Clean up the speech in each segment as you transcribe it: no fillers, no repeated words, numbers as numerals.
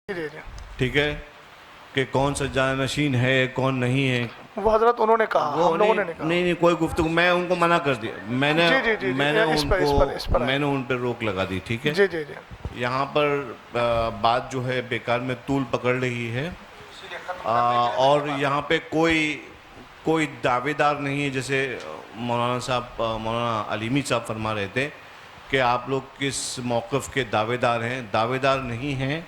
جی جی ٹھیک ہے کہ کون سا جانشین ہے کون نہیں ہے وہ حضرت انہوں نے کہا، وہ ہم لوگوں نہیں نے نہیں کہا۔ نہیں نہیں کوئی گفتگو میں ان کو منع کر دیا میں نے جی جی جی جی میں نے اس ان پر کو اس پر اس پر میں آئے۔ نے ان پہ روک لگا دی ٹھیک ہے جی جی جی یہاں پر بات جو ہے بیکار میں طول پکڑ رہی ہے اور یہاں پہ کوئی دعوے دار نہیں ہے جیسے مولانا علیمی صاحب فرما رہے تھے کہ آپ لوگ کس موقف کے دعوے دار ہیں دعوے دار نہیں ہیں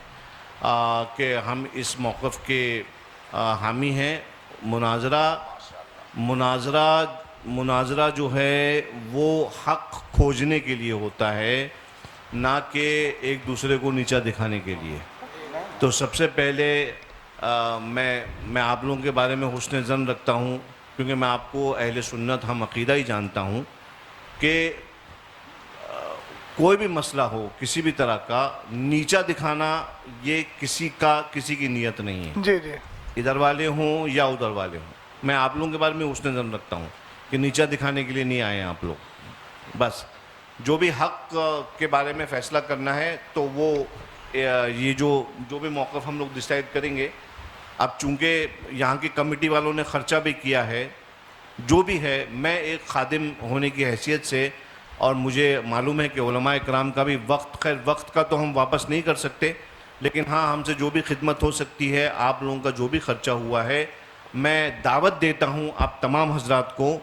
کہ ہم اس موقف کے حامی ہیں مناظرہ جو ہے وہ حق کھوجنے کے لیے ہوتا ہے نہ کہ ایک دوسرے کو نیچا دکھانے کے لیے تو سب سے پہلے میں آپ لوگوں کے بارے میں حسن ظن رکھتا ہوں کیونکہ میں آپ کو اہل سنت ہم عقیدہ ہی جانتا ہوں کہ کوئی بھی مسئلہ ہو کسی بھی طرح کا نیچا دکھانا یہ کسی کی نیت نہیں ہے جی جی ادھر والے ہوں یا ادھر والے ہوں میں آپ لوگوں کے بارے میں حسن ظن رکھتا ہوں کہ نیچا دکھانے کے لیے نہیں آئے ہیں آپ لوگ بس جو بھی حق کے بارے میں فیصلہ کرنا ہے تو وہ یہ جو بھی موقف ہم لوگ ڈیسائیڈ کریں گے اب چونکہ یہاں کی کمیٹی والوں نے خرچہ بھی کیا ہے جو بھی ہے میں ایک خادم ہونے کی حیثیت سے اور مجھے معلوم ہے کہ علماء اکرام کا بھی خیر وقت کا تو ہم واپس نہیں کر سکتے لیکن ہاں ہم سے جو بھی خدمت ہو سکتی ہے آپ لوگوں کا جو بھی خرچہ ہوا ہے میں دعوت دیتا ہوں آپ تمام حضرات کو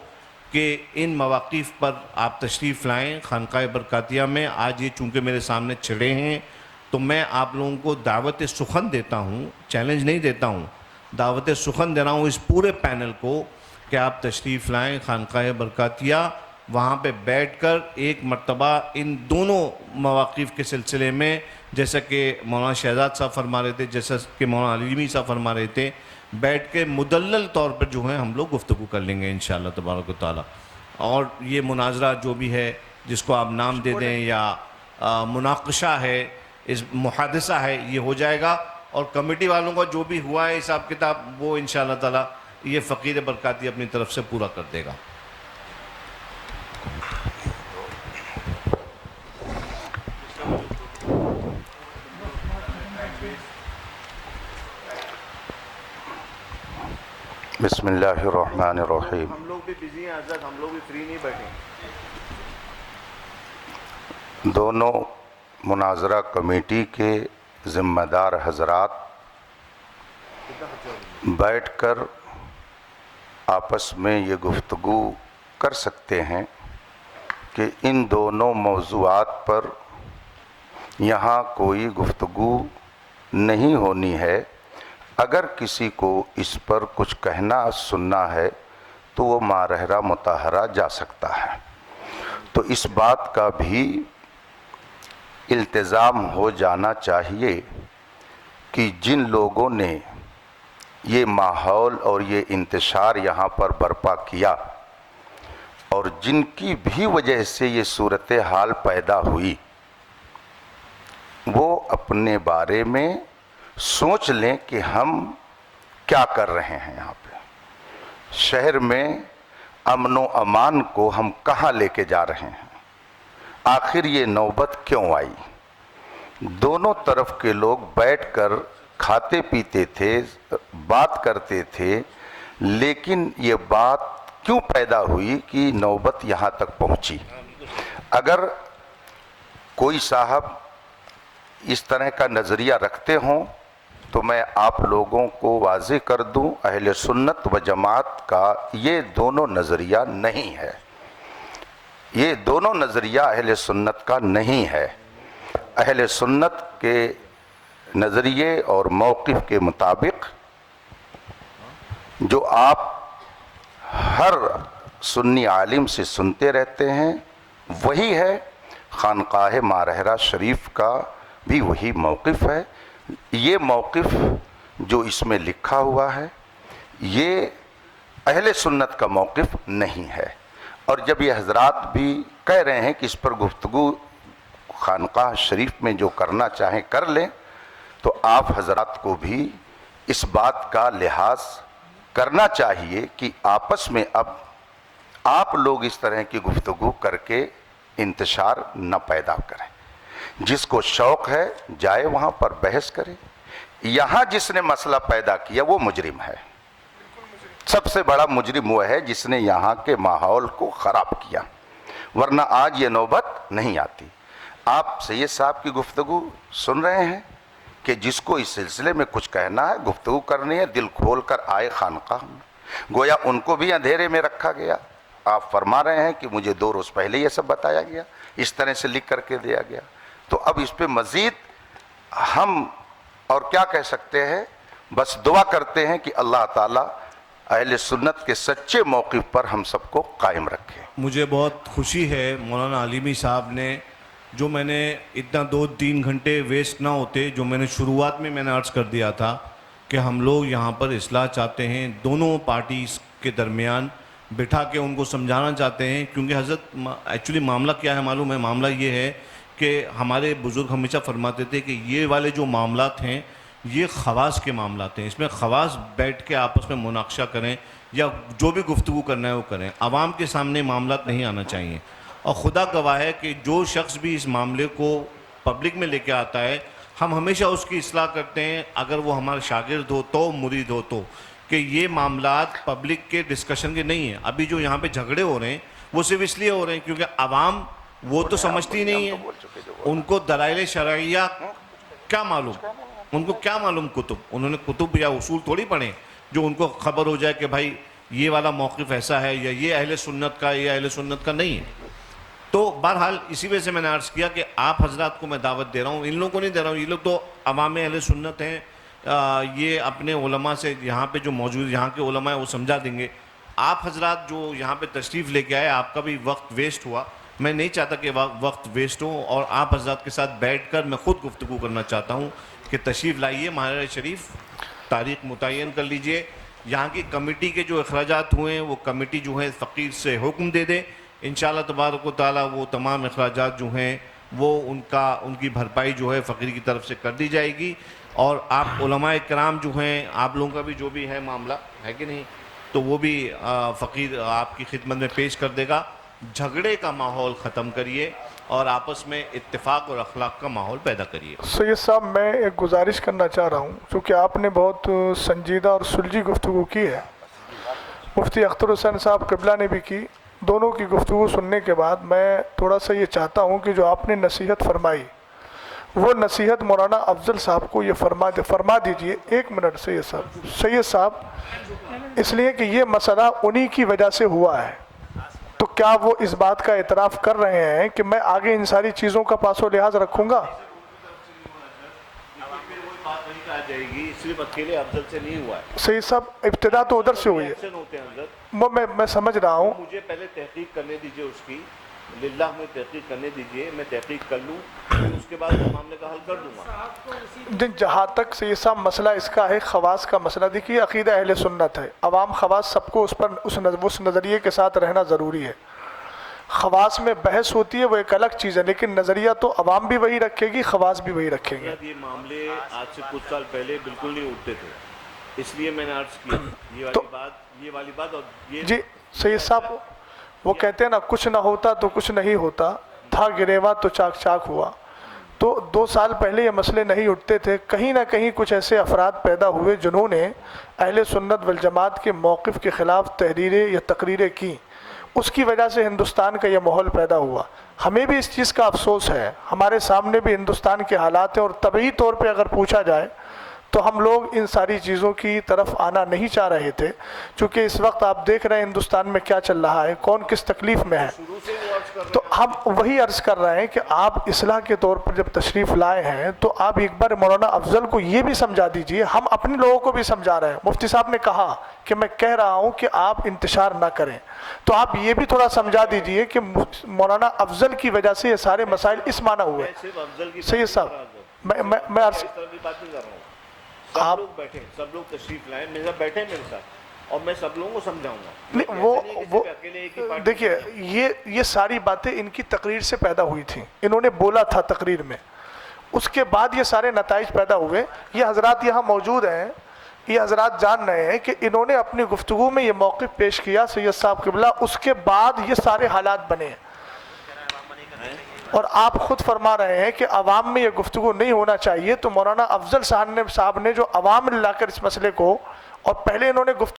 کہ ان مواقف پر آپ تشریف لائیں خانقاہ برکاتیہ میں آج یہ چونکہ میرے سامنے چھڑے ہیں تو میں آپ لوگوں کو دعوت سخن دیتا ہوں چیلنج نہیں دیتا ہوں دعوت سخن دے رہا ہوں اس پورے پینل کو کہ آپ تشریف لائیں خانقاہ برکاتیہ وہاں پہ بیٹھ کر ایک مرتبہ ان دونوں مواقف کے سلسلے میں جیسا کہ مولانا شہزاد صاحب فرما رہے تھے جیسا کہ مولانا علیمی صاحب فرما رہے تھے بیٹھ کے مدلل طور پر جو ہے ہم لوگ گفتگو کر لیں گے انشاءاللہ تبارک و تعالی اور یہ مناظرہ جو بھی ہے جس کو آپ نام دے دیں یا مناقشہ ہے اس محادثہ ہے یہ ہو جائے گا اور کمیٹی والوں کا جو بھی ہوا ہے حساب کتاب وہ انشاءاللہ تعالی یہ فقیر برکاتی اپنی طرف سے پورا کر دے گا بسم اللہ الرحمن الرحیم ہم لوگ بھی بزی ہیں حضرت ہم لوگ بھی فری نہیں بیٹھیں دونوں مناظرہ کمیٹی کے ذمہ دار حضرات بیٹھ کر آپس میں یہ گفتگو کر سکتے ہیں کہ ان دونوں موضوعات پر یہاں کوئی گفتگو نہیں ہونی ہے اگر کسی کو اس پر کچھ کہنا سننا ہے تو وہ مارحرہ مطہرہ جا سکتا ہے تو اس بات کا بھی التزام ہو جانا چاہیے کہ جن لوگوں نے یہ ماحول اور یہ انتشار یہاں پر برپا کیا اور جن کی بھی وجہ سے یہ صورتحال پیدا ہوئی وہ اپنے بارے میں سوچ لیں کہ ہم کیا کر رہے ہیں یہاں پہ شہر میں امن و امان کو ہم کہاں لے کے جا رہے ہیں آخر یہ نوبت کیوں آئی دونوں طرف کے لوگ بیٹھ کر کھاتے پیتے تھے بات کرتے تھے لیکن یہ بات کیوں پیدا ہوئی کہ نوبت یہاں تک پہنچی اگر کوئی صاحب اس طرح کا نظریہ رکھتے ہوں تو میں آپ لوگوں کو واضح کر دوں اہل سنت و جماعت کا یہ دونوں نظریہ نہیں ہے یہ دونوں نظریہ اہل سنت کا نہیں ہے اہل سنت کے نظریے اور موقف کے مطابق جو آپ ہر سنی عالم سے سنتے رہتے ہیں وہی ہے خانقاہ مارحرہ شریف کا بھی وہی موقف ہے یہ موقف جو اس میں لکھا ہوا ہے یہ اہل سنت کا موقف نہیں ہے اور جب یہ حضرات بھی کہہ رہے ہیں کہ اس پر گفتگو خانقاہ شریف میں جو کرنا چاہیں کر لیں تو آپ حضرات کو بھی اس بات کا لحاظ کرنا چاہیے کہ آپس میں اب آپ لوگ اس طرح کی گفتگو کر کے انتشار نہ پیدا کریں جس کو شوق ہے جائے وہاں پر بحث کرے یہاں جس نے مسئلہ پیدا کیا وہ مجرم ہے. سب سے بڑا مجرم وہ ہے جس نے یہاں کے ماحول کو خراب کیا، ورنہ آج یہ نوبت نہیں آتی. آپ سید صاحب کی گفتگو سن رہے ہیں کہ جس کو اس سلسلے میں کچھ کہنا ہے، گفتگو کرنی ہے، دل کھول کر آئے خانقاہ میں. گویا ان کو بھی اندھیرے میں رکھا گیا. آپ فرما رہے ہیں کہ مجھے 2 روز پہلے یہ سب بتایا گیا، اس طرح سے لکھ کر کے دیا گیا. تو اب اس پہ مزید ہم اور کیا کہہ سکتے ہیں؟ بس دعا کرتے ہیں کہ اللہ تعالیٰ اہل سنت کے سچے موقف پر ہم سب کو قائم رکھے. مجھے بہت خوشی ہے مولانا علیمی صاحب نے، جو میں نے اتنا 2-3 گھنٹے ویسٹ نہ ہوتے، جو میں نے شروعات میں نے عرض کر دیا تھا کہ ہم لوگ یہاں پر اصلاح چاہتے ہیں، دونوں پارٹیز کے درمیان بٹھا کے ان کو سمجھانا چاہتے ہیں. کیونکہ حضرت ایکچولی معاملہ کیا ہے معلوم ہے؟ معاملہ یہ ہے کہ ہمارے بزرگ ہمیشہ فرماتے تھے کہ یہ والے جو معاملات ہیں یہ خواص کے معاملات ہیں، اس میں خواص بیٹھ کے آپس میں مناقشہ کریں یا جو بھی گفتگو کرنا ہے وہ کریں، عوام کے سامنے معاملات نہیں آنا چاہیے. اور خدا گواہ ہے کہ جو شخص بھی اس معاملے کو پبلک میں لے کے آتا ہے، ہم ہمیشہ اس کی اصلاح کرتے ہیں، اگر وہ ہمارا شاگرد ہو تو، مرید ہو تو، کہ یہ معاملات پبلک کے ڈسکشن کے نہیں ہیں. ابھی جو یہاں پہ جھگڑے ہو رہے ہیں وہ صرف اس لیے ہو رہے ہیں کیونکہ عوام وہ تو سمجھتی نہیں ہے، ان کو دلائل شرعیہ کیا معلوم، ان کو کیا معلوم کتب، انہوں نے کتب یا اصول تھوڑی پڑھے جو ان کو خبر ہو جائے کہ بھائی یہ والا موقف ایسا ہے یا یہ اہل سنت کا یا اہل سنت کا نہیں ہے. تو بہرحال اسی وجہ سے میں نے عرض کیا کہ آپ حضرات کو میں دعوت دے رہا ہوں، ان لوگوں کو نہیں دے رہا ہوں، یہ لوگ تو عوام اہل سنت ہیں، یہ اپنے علماء سے یہاں پہ جو موجود یہاں کے علماء ہیں وہ سمجھا دیں گے. آپ حضرات جو یہاں پہ تشریف لے کے آئے، آپ کا بھی وقت ویسٹ ہوا، میں نہیں چاہتا کہ وقت ویسٹ ہو، اور آپ حضرات کے ساتھ بیٹھ کر میں خود گفتگو کرنا چاہتا ہوں کہ تشریف لائیے ماہر شریف، تاریخ متعین کر لیجئے. یہاں کی کمیٹی کے جو اخراجات ہوئے ہیں وہ کمیٹی جو ہے فقیر سے حکم دے دے، انشاءاللہ تبارک و تعالیٰ وہ تمام اخراجات جو ہیں وہ ان کی بھرپائی جو ہے فقیر کی طرف سے کر دی جائے گی. اور آپ علماء کرام جو ہیں، آپ لوگوں کا بھی جو بھی ہے معاملہ ہے کہ نہیں، تو وہ بھی فقیر آپ کی خدمت میں پیش کر دے گا. جھگڑے کا ماحول ختم کریے اور آپس میں اتفاق اور اخلاق کا ماحول پیدا کریے. سید صاحب میں ایک گزارش کرنا چاہ رہا ہوں، چونکہ آپ نے بہت سنجیدہ اور سلجھی گفتگو کی ہے، مفتی اختر حسین صاحب قبلہ نے بھی کی. دونوں کی گفتگو سننے کے بعد میں تھوڑا سا یہ چاہتا ہوں کہ جو آپ نے نصیحت فرمائی وہ نصیحت مولانا افضل صاحب کو یہ فرما دیجئے. 1 منٹ سید صاحب، اس لیے کہ یہ مسئلہ انہی کی وجہ سے ہوا ہے، تو کیا وہ اس بات کا اعتراف کر رہے ہیں کہ میں آگے ان ساری چیزوں کا پاس و لحاظ رکھوں گا؟ جائے گی صرف اکیلے افضل سے نہیں ہوا ہے سید صاحب، ابتدا تو ادھر سے ہوئی ہے، ہوتے ہیں حضرت. میں سمجھ رہا ہوں. مجھے پہلے تحقیق کرنے دیجئے اس کی، للہ میں تحقیق کرنے دیجئے، میں تحقیق کر لوں، پھر اس کے بعد میں معاملے کا حل کر دوں گا. جہاں تک سید صاحب مسئلہ اس کا ہے خواص کا مسئلہ، دیکھیے عقیدہ اہل سنت ہے، عوام خواص سب کو اس نظریے کے ساتھ رہنا ضروری ہے. خواص میں بحث ہوتی ہے وہ ایک الگ چیز ہے، لیکن نظریہ تو عوام بھی وہی رکھے گی، خواص بھی وہی رکھیں گے. یہ معاملے آج سے کچھ سال پہلے بالکل نہیں اٹھتے تھے، اس لیے میں نے عرض کیا یہ والی بات. اور یہ جی سید صاحب، وہ کہتے ہیں نا کچھ نہ ہوتا تو کچھ نہیں ہوتا، تھا گریوا تو چاک چاک ہوا. تو 2 سال پہلے یہ مسئلے نہیں اٹھتے تھے، کہیں نہ کہیں کچھ ایسے افراد پیدا ہوئے جنہوں نے اہل سنت والجماعت کے موقف کے خلاف تحریریں یا تقریریں کی، اس کی وجہ سے ہندوستان کا یہ ماحول پیدا ہوا. ہمیں بھی اس چیز کا افسوس ہے، ہمارے سامنے بھی ہندوستان کے حالات ہیں، اور طبعی طور پہ اگر پوچھا جائے تو ہم لوگ ان ساری چیزوں کی طرف آنا نہیں چاہ رہے تھے، چونکہ اس وقت آپ دیکھ رہے ہیں ہندوستان میں کیا چل رہا ہے، کون کس تکلیف میں ہے. تو ہم وہی عرض کر رہے ہیں کہ آپ اصلاح کے طور پر جب تشریف لائے ہیں تو آپ ایک بار مولانا افضل کو یہ بھی سمجھا دیجئے، ہم اپنے لوگوں کو بھی سمجھا رہے ہیں. مفتی صاحب نے کہا کہ میں کہہ رہا ہوں کہ آپ انتشار نہ کریں، تو آپ یہ بھی تھوڑا سمجھا دیجئے کہ مولانا افضل کی وجہ سے یہ سارے مسائل اس معنی ہوئے. سید صاحب میں عرض سب لوگ بیٹھیں، سب لوگ تشریف لائیں، میرے ساتھ بیٹھیں میرے ساتھ، اور میں سب لوگوں کو سمجھاؤں گا. وہ دیکھیے یہ ساری باتیں ان کی تقریر سے پیدا ہوئی تھیں، انہوں نے بولا تھا تقریر میں، اس کے بعد یہ سارے نتائج پیدا ہوئے. یہ حضرات یہاں موجود ہیں، یہ حضرات جان رہے ہیں کہ انہوں نے اپنی گفتگو میں یہ موقف پیش کیا سید صاحب قبلہ، اس کے بعد یہ سارے حالات بنے ہیں. اور آپ خود فرما رہے ہیں کہ عوام میں یہ گفتگو نہیں ہونا چاہیے، تو مولانا افضل صاحب نے جو عوام میں لا کر اس مسئلے کو، اور پہلے انہوں نے گفتگو